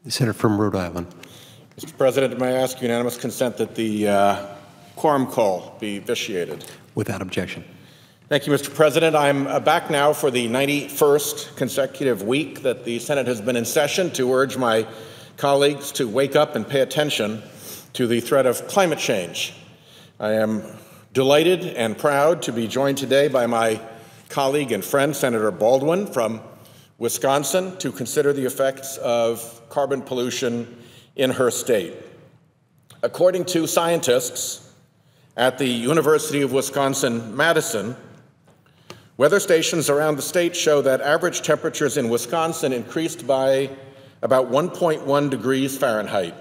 The senator from Rhode Island. Mr. President, may I ask unanimous consent that the quorum call be vitiated? Without objection. Thank you, Mr. President. I'm back now for the 91st consecutive week that the Senate has been in session to urge my colleagues to wake up and pay attention to the threat of climate change. I am delighted and proud to be joined today by my colleague and friend, Senator Baldwin from Wisconsin, to consider the effects of carbon pollution in her state. According to scientists at the University of Wisconsin-Madison, weather stations around the state show that average temperatures in Wisconsin increased by about 1.1 degrees Fahrenheit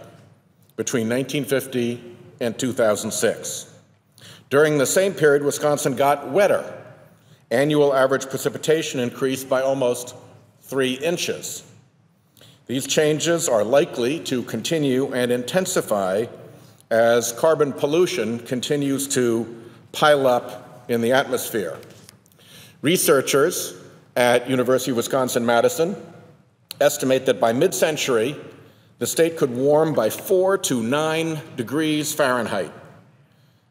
between 1950 and 2006. During the same period, Wisconsin got wetter. Annual average precipitation increased by almost 3 inches. These changes are likely to continue and intensify as carbon pollution continues to pile up in the atmosphere. Researchers at University of Wisconsin-Madison estimate that by mid-century, the state could warm by 4 to 9 degrees Fahrenheit.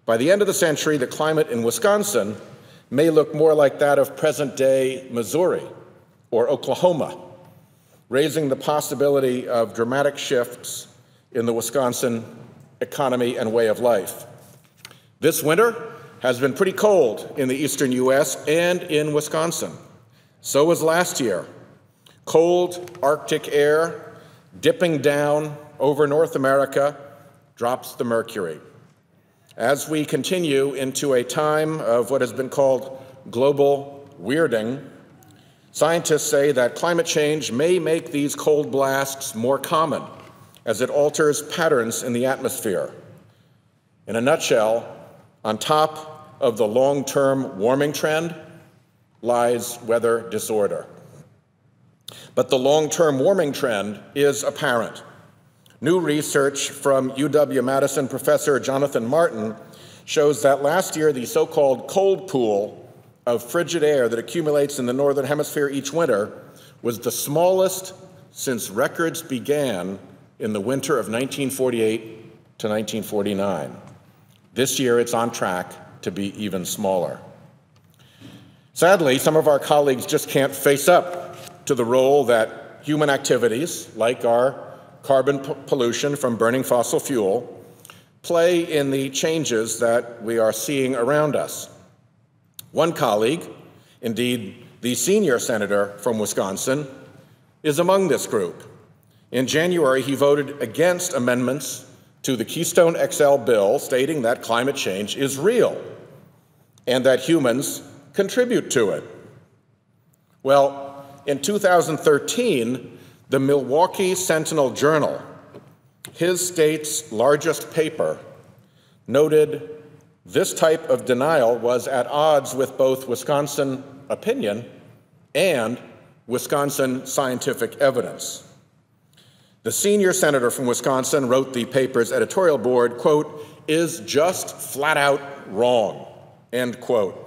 By the end of the century, the climate in Wisconsin may look more like that of present-day Missouri or Oklahoma, raising the possibility of dramatic shifts in the Wisconsin economy and way of life. This winter has been pretty cold in the eastern U.S. and in Wisconsin. So was last year. Cold Arctic air dipping down over North America drops the mercury. As we continue into a time of what has been called global weirding, scientists say that climate change may make these cold blasts more common as it alters patterns in the atmosphere. In a nutshell, on top of the long-term warming trend lies weather disorder. But the long-term warming trend is apparent. New research from UW-Madison professor Jonathan Martin shows that last year the so-called cold pool of frigid air that accumulates in the northern hemisphere each winter was the smallest since records began in the winter of 1948 to 1949. This year it's on track to be even smaller. Sadly, some of our colleagues just can't face up to the role that human activities, like our carbon pollution from burning fossil fuel, play in the changes that we are seeing around us. One colleague, indeed the senior senator from Wisconsin, is among this group. In January, he voted against amendments to the Keystone XL bill stating that climate change is real and that humans contribute to it. Well, in 2013, the Milwaukee Sentinel-Journal, his state's largest paper, noted this type of denial was at odds with both Wisconsin opinion and Wisconsin scientific evidence. The senior senator from Wisconsin wrote the paper's editorial board, quote, "is just flat out wrong," end quote.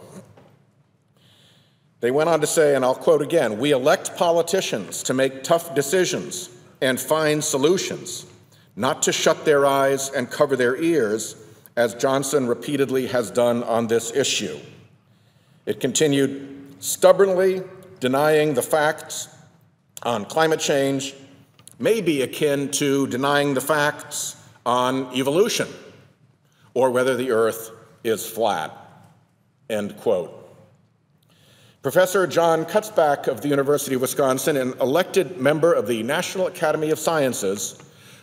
They went on to say, and I'll quote again, "We elect politicians to make tough decisions and find solutions, not to shut their eyes and cover their ears, as Johnson repeatedly has done on this issue." It continued, "Stubbornly denying the facts on climate change may be akin to denying the facts on evolution or whether the earth is flat," end quote. Professor John Kutzbach of the University of Wisconsin, an elected member of the National Academy of Sciences,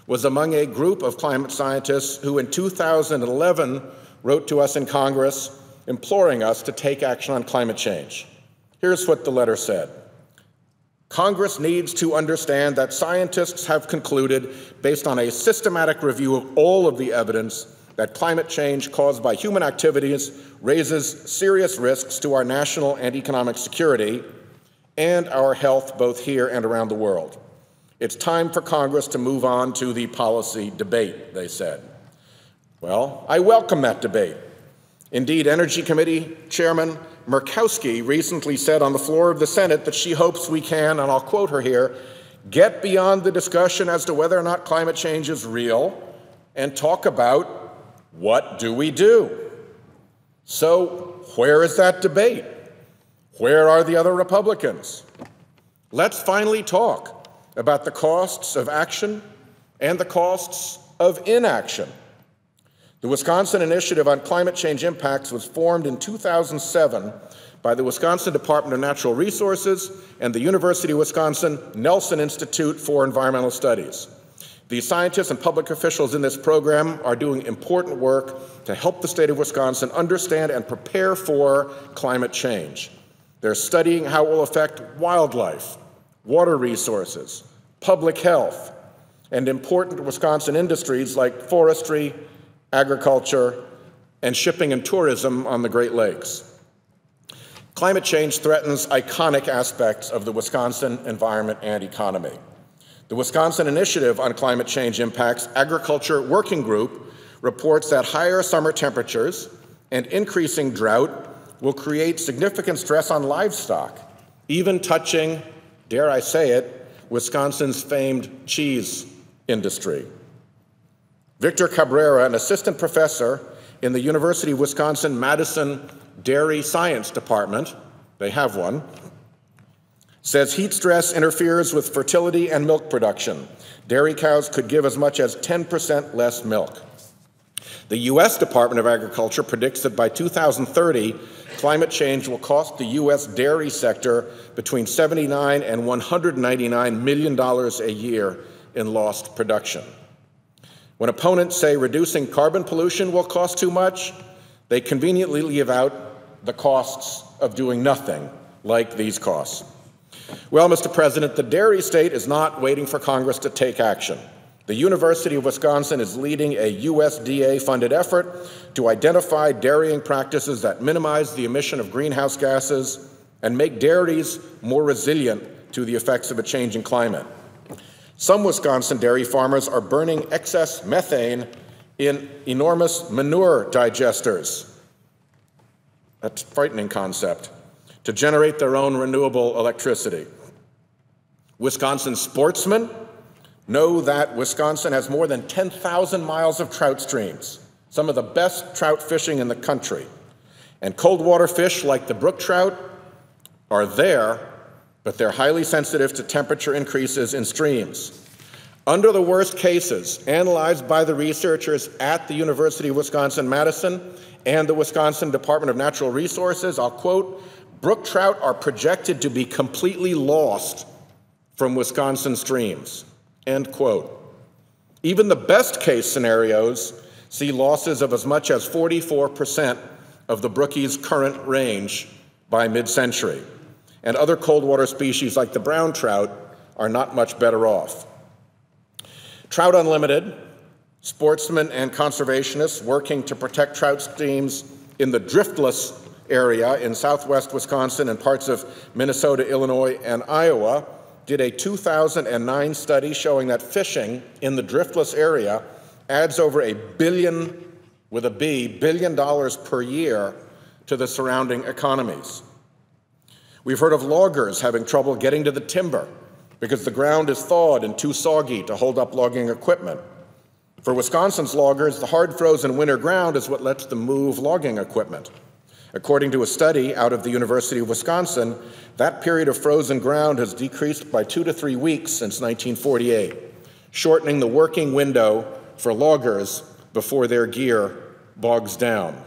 was among a group of climate scientists who in 2011 wrote to us in Congress imploring us to take action on climate change. Here's what the letter said. "Congress needs to understand that scientists have concluded, based on a systematic review of all of the evidence, that climate change caused by human activities raises serious risks to our national and economic security and our health both here and around the world. It's time for Congress to move on to the policy debate," they said. Well, I welcome that debate. Indeed, Energy Committee Chairman Murkowski recently said on the floor of the Senate that she hopes we can, and I'll quote her here, Get beyond the discussion as to whether or not climate change is real and talk about what do we do. So where is that debate? Where are the other Republicans? Let's finally talk about the costs of action and the costs of inaction. The Wisconsin Initiative on Climate Change Impacts was formed in 2007 by the Wisconsin Department of Natural Resources and the University of Wisconsin Nelson Institute for Environmental Studies. The scientists and public officials in this program are doing important work to help the state of Wisconsin understand and prepare for climate change. They're studying how it will affect wildlife, water resources, public health, and important Wisconsin industries like forestry, agriculture, and shipping and tourism on the Great Lakes. Climate change threatens iconic aspects of the Wisconsin environment and economy. The Wisconsin Initiative on Climate Change Impacts Agriculture Working Group reports that higher summer temperatures and increasing drought will create significant stress on livestock, even touching, dare I say it, Wisconsin's famed cheese industry. Victor Cabrera, an assistant professor in the University of Wisconsin-Madison Dairy Science Department, they have one, says heat stress interferes with fertility and milk production. Dairy cows could give as much as 10% less milk. The U.S. Department of Agriculture predicts that by 2030, climate change will cost the U.S. dairy sector between $79 and $199 million a year in lost production. When opponents say reducing carbon pollution will cost too much, they conveniently leave out the costs of doing nothing, like these costs. Well, Mr. President, the dairy state is not waiting for Congress to take action. The University of Wisconsin is leading a USDA-funded effort to identify dairying practices that minimize the emission of greenhouse gases and make dairies more resilient to the effects of a changing climate. Some Wisconsin dairy farmers are burning excess methane in enormous manure digesters. That's a frightening concept, to generate their own renewable electricity. Wisconsin sportsmen know that Wisconsin has more than 10,000 miles of trout streams, some of the best trout fishing in the country. And cold water fish like the brook trout are there, but they're highly sensitive to temperature increases in streams. Under the worst cases analyzed by the researchers at the University of Wisconsin-Madison and the Wisconsin Department of Natural Resources, I'll quote, brook trout are projected to be completely lost from Wisconsin streams, end quote. Even the best case scenarios see losses of as much as 44% of the brookie's current range by mid-century. And other cold water species like the brown trout are not much better off. Trout Unlimited, sportsmen and conservationists working to protect trout streams in the driftless area in southwest Wisconsin and parts of Minnesota, Illinois, and Iowa, did a 2009 study showing that fishing in the driftless area adds over $1 billion, with a B, billion dollars per year to the surrounding economies. We've heard of loggers having trouble getting to the timber because the ground is thawed and too soggy to hold up logging equipment. For Wisconsin's loggers, the hard frozen winter ground is what lets them move logging equipment. According to a study out of the University of Wisconsin, that period of frozen ground has decreased by 2 to 3 weeks since 1948, shortening the working window for loggers before their gear bogs down.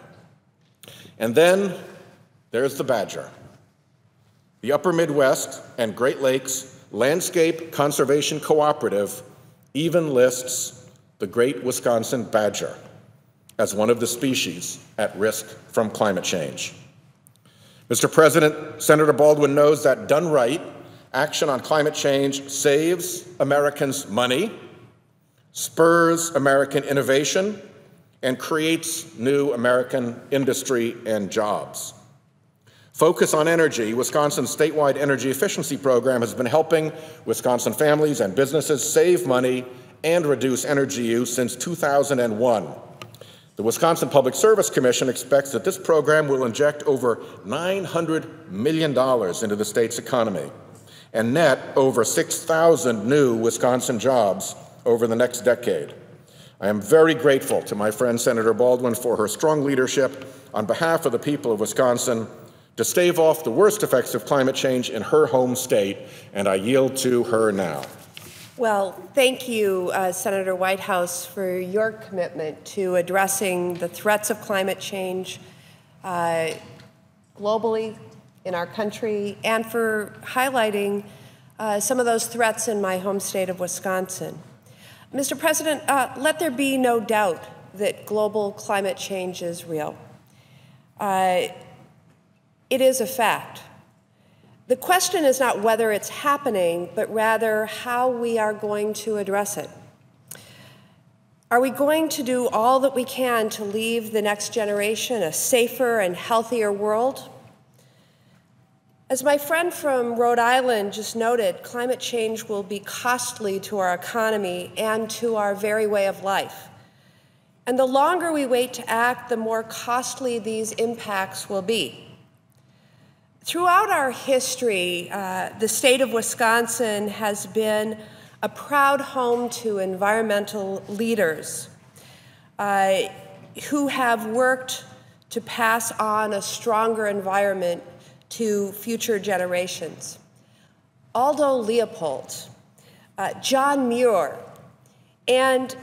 And then there's the badger. The Upper Midwest and Great Lakes Landscape Conservation Cooperative even lists the great Wisconsin badger as one of the species at risk from climate change. Mr. President, Senator Baldwin knows that done right, action on climate change saves Americans money, spurs American innovation, and creates new American industry and jobs. Focus on Energy, Wisconsin's statewide energy efficiency program, has been helping Wisconsin families and businesses save money and reduce energy use since 2001. The Wisconsin Public Service Commission expects that this program will inject over $900 million into the state's economy. and net over 6,000 new Wisconsin jobs over the next decade. I am very grateful to my friend Senator Baldwin for her strong leadership on behalf of the people of Wisconsin to stave off the worst effects of climate change in her home state, and I yield to her now. Well, thank you, Senator Whitehouse, for your commitment to addressing the threats of climate change globally in our country, and for highlighting some of those threats in my home state of Wisconsin. Mr. President, let there be no doubt that global climate change is real. It is a fact. The question is not whether it's happening, but rather how we are going to address it. Are we going to do all that we can to leave the next generation a safer and healthier world? As my friend from Rhode Island just noted, climate change will be costly to our economy and to our very way of life. And the longer we wait to act, the more costly these impacts will be. Throughout our history, the state of Wisconsin has been a proud home to environmental leaders who have worked to pass on a stronger environment to future generations. Aldo Leopold, John Muir, and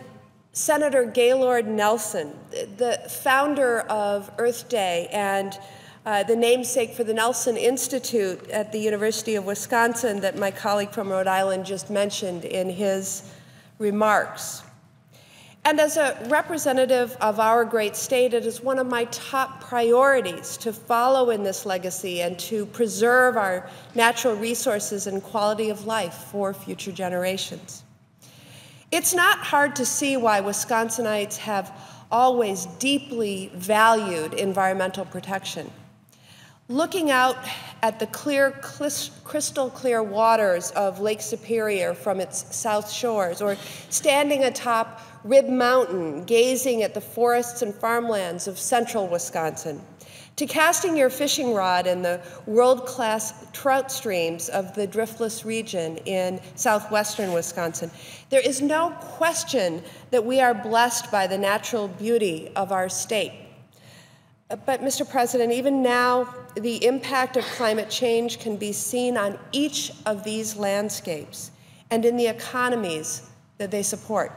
Senator Gaylord Nelson, the founder of Earth Day and the namesake for the Nelson Institute at the University of Wisconsin that my colleague from Rhode Island just mentioned in his remarks. And as a representative of our great state, it is one of my top priorities to follow in this legacy and to preserve our natural resources and quality of life for future generations. It's not hard to see why Wisconsinites have always deeply valued environmental protection. Looking out at the clear, crystal clear waters of Lake Superior from its south shores, or standing atop Rib Mountain, gazing at the forests and farmlands of central Wisconsin, to casting your fishing rod in the world-class trout streams of the driftless region in southwestern Wisconsin, there is no question that we are blessed by the natural beauty of our state. But, Mr. President, even now, the impact of climate change can be seen on each of these landscapes and in the economies that they support.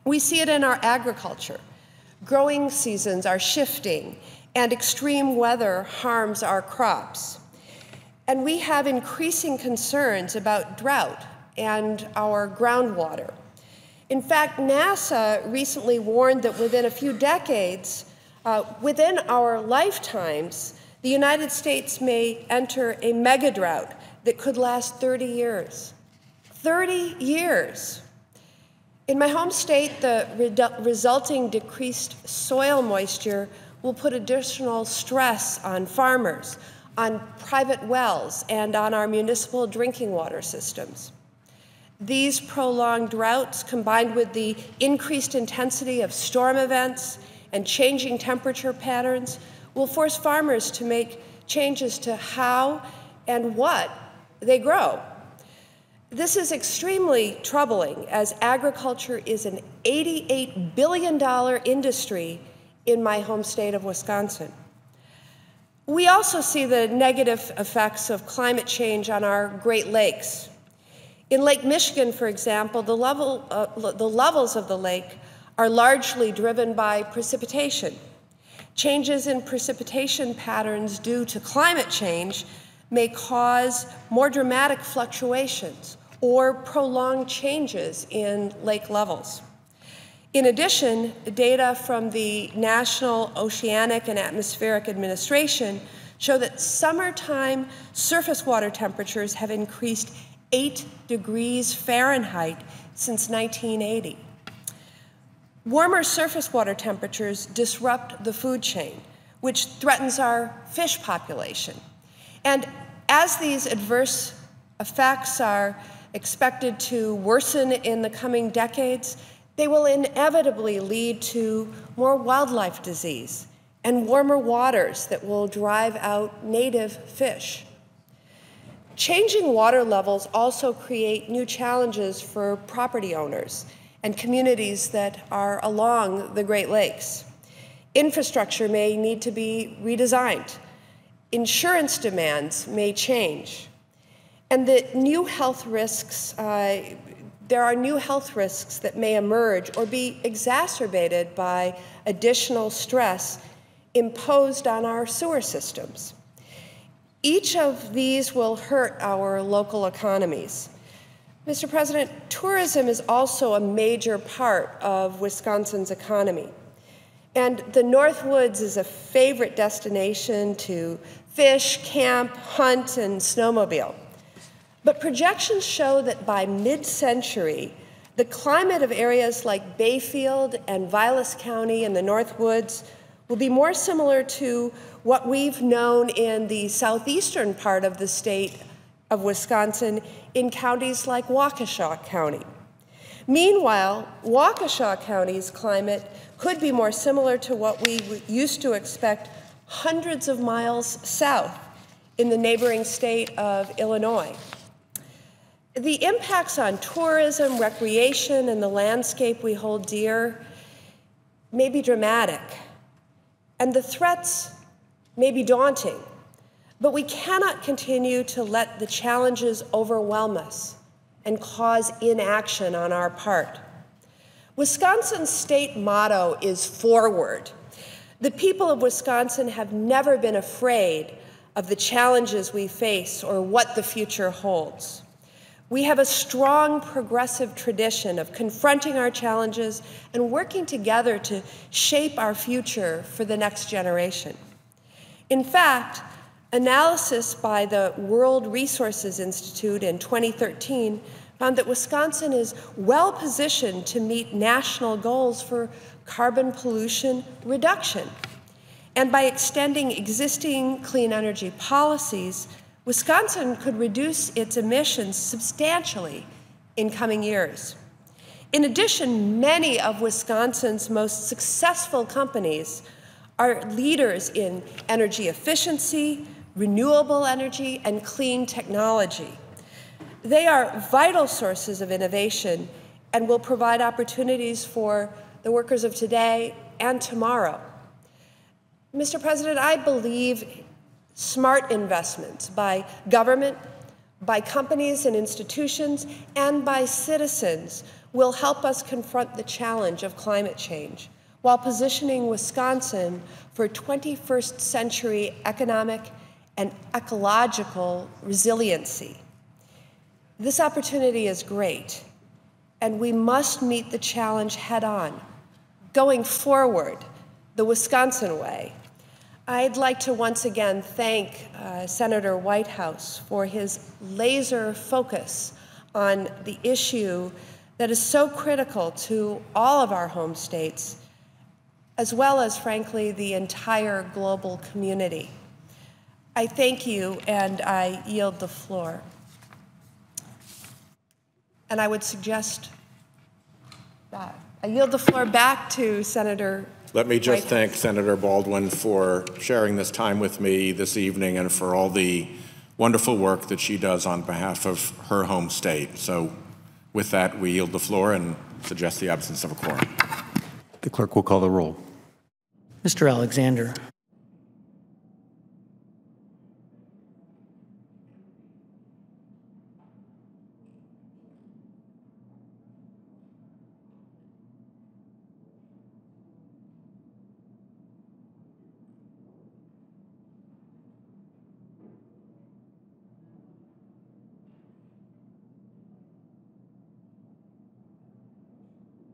We see it in our agriculture. Growing seasons are shifting, and extreme weather harms our crops. And we have increasing concerns about drought and our groundwater. In fact, NASA recently warned that within a few decades, within our lifetimes, the United States may enter a mega drought that could last 30 years. 30 years. In my home state, the resulting decreased soil moisture will put additional stress on farmers, on private wells, and on our municipal drinking water systems. These prolonged droughts, combined with the increased intensity of storm events and changing temperature patterns, will force farmers to make changes to how and what they grow. This is extremely troubling, as agriculture is an $88 billion industry in my home state of Wisconsin. We also see the negative effects of climate change on our Great Lakes. In Lake Michigan, for example, the levels of the lake are largely driven by precipitation. Changes in precipitation patterns due to climate change may cause more dramatic fluctuations or prolonged changes in lake levels. In addition, data from the National Oceanic and Atmospheric Administration show that summertime surface water temperatures have increased 8 degrees Fahrenheit since 1980. Warmer surface water temperatures disrupt the food chain, which threatens our fish population. And as these adverse effects are expected to worsen in the coming decades, they will inevitably lead to more wildlife disease and warmer waters that will drive out native fish. Changing water levels also create new challenges for property owners and communities that are along the Great Lakes. Infrastructure may need to be redesigned. Insurance demands may change. And the new health risks, there are new health risks that may emerge or be exacerbated by additional stress imposed on our sewer systems. Each of these will hurt our local economies. Mr. President, tourism is also a major part of Wisconsin's economy. And the North Woods is a favorite destination to fish, camp, hunt, and snowmobile. But projections show that by mid-century, the climate of areas like Bayfield and Vilas County in the North Woods will be more similar to what we've known in the southeastern part of the state of Wisconsin in counties like Waukesha County. Meanwhile, Waukesha County's climate could be more similar to what we used to expect hundreds of miles south in the neighboring state of Illinois. The impacts on tourism, recreation, and the landscape we hold dear may be dramatic, and the threats may be daunting, but we cannot continue to let the challenges overwhelm us and cause inaction on our part. Wisconsin's state motto is forward. The people of Wisconsin have never been afraid of the challenges we face or what the future holds. We have a strong progressive tradition of confronting our challenges and working together to shape our future for the next generation. In fact, analysis by the World Resources Institute in 2013 found that Wisconsin is well positioned to meet national goals for carbon pollution reduction. And by extending existing clean energy policies, Wisconsin could reduce its emissions substantially in coming years. In addition, many of Wisconsin's most successful companies are leaders in energy efficiency, renewable energy, and clean technology. They are vital sources of innovation and will provide opportunities for the workers of today and tomorrow. Mr. President, I believe smart investments by government, by companies and institutions, and by citizens will help us confront the challenge of climate change while positioning Wisconsin for 21st century economic and ecological resiliency. This opportunity is great, and we must meet the challenge head on, going forward the Wisconsin way. I'd like to once again thank Senator Whitehouse for his laser focus on the issue that is so critical to all of our home states, as well as, frankly, the entire global community. I thank you, and I yield the floor. And I would suggest that I yield the floor back to Senator Let me just Whitehouse. thank Senator Baldwin for sharing this time with me this evening and for all the wonderful work that she does on behalf of her home state. So with that, we yield the floor and suggest the absence of a quorum. The clerk will call the roll. Mr. Alexander.